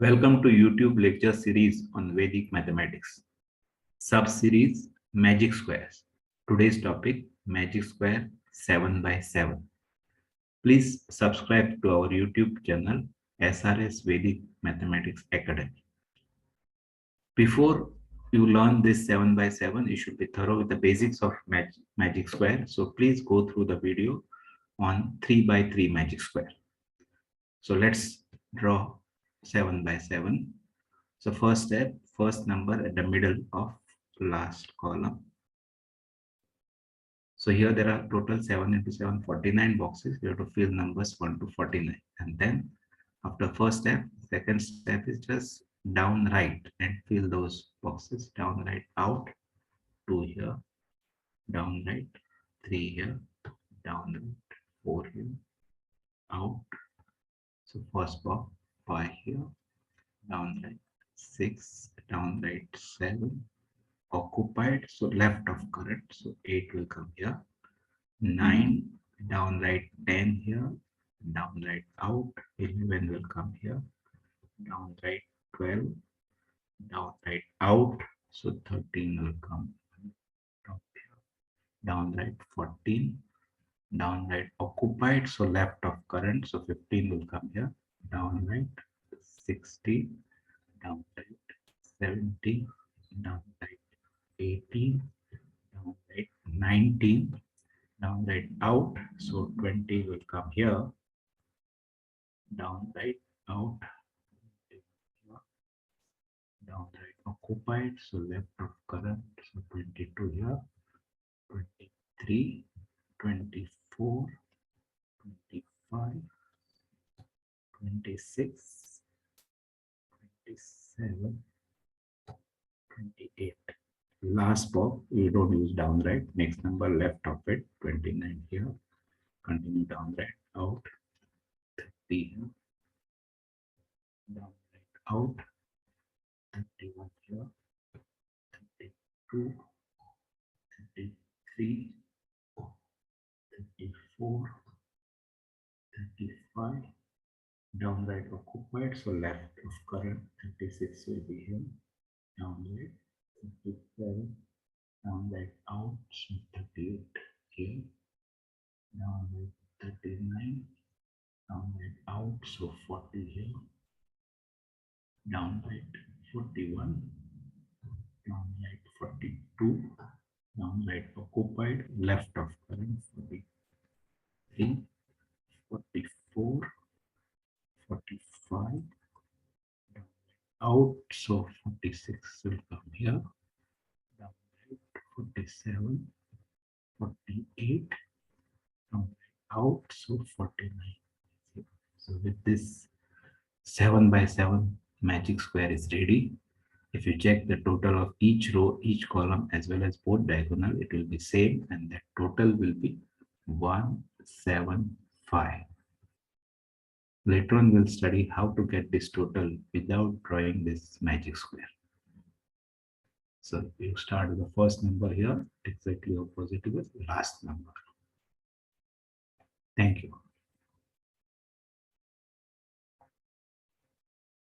Welcome to YouTube lecture series on Vedic mathematics. Sub-series Magic Squares. Today's topic Magic Square 7 by 7. Please subscribe to our YouTube channel SRS Vedic Mathematics Academy. Before you learn this 7 by 7, you should be thorough with the basics of Magic Square. So please go through the video on 3 by 3 Magic Square. So let's draw 7 by 7. So first step, first number at the middle of last column. So here there are total 7 into 7, 49 boxes. We have to fill numbers 1 to 49. And then after first step, second step is just down right and fill those boxes. Down right out, 2 here, down right, 3 here, down right, 4 here, out. So first box, 5 here, down right, 6, down right, 7, occupied, so left of current, so 8 will come here, 9, down right, 10 here, down right out, 11 will come here, down right, 12, down right out, so 13 will come down here, down right, 14, down right, occupied, so left of current, so 15 will come here, down right, 16, down right, 17, down right, 18, down right, 19, down right out, so 20 will come here, down right out, down right occupied, so left of current, so 22 here, 23, 24, 25, 26, 27, 28. Last box, we don't use down right. Next number left of it, 29 here. Continue down right out, 30 here. Down right out, 31 here, 32, 33, 34, 35. Down right occupied, so left of current, 36 will be here. Down right, 37. Down right out, so 38 here. Down right, 39. Down right out, so 40 here. Down right, 41. Down right, 42. Down right occupied, left of current, 43, 44, 45. Down right out, so 46 will come here. Down right, 47, 48. Down right out, so 49. So with this 7 by 7 magic square is ready. If you check the total of each row, each column, as well as both diagonal, it will be same, and that total will be 175. Later on, we'll study how to get this total without drawing this magic square. So you start with the first number here, exactly opposite to the last number. Thank you.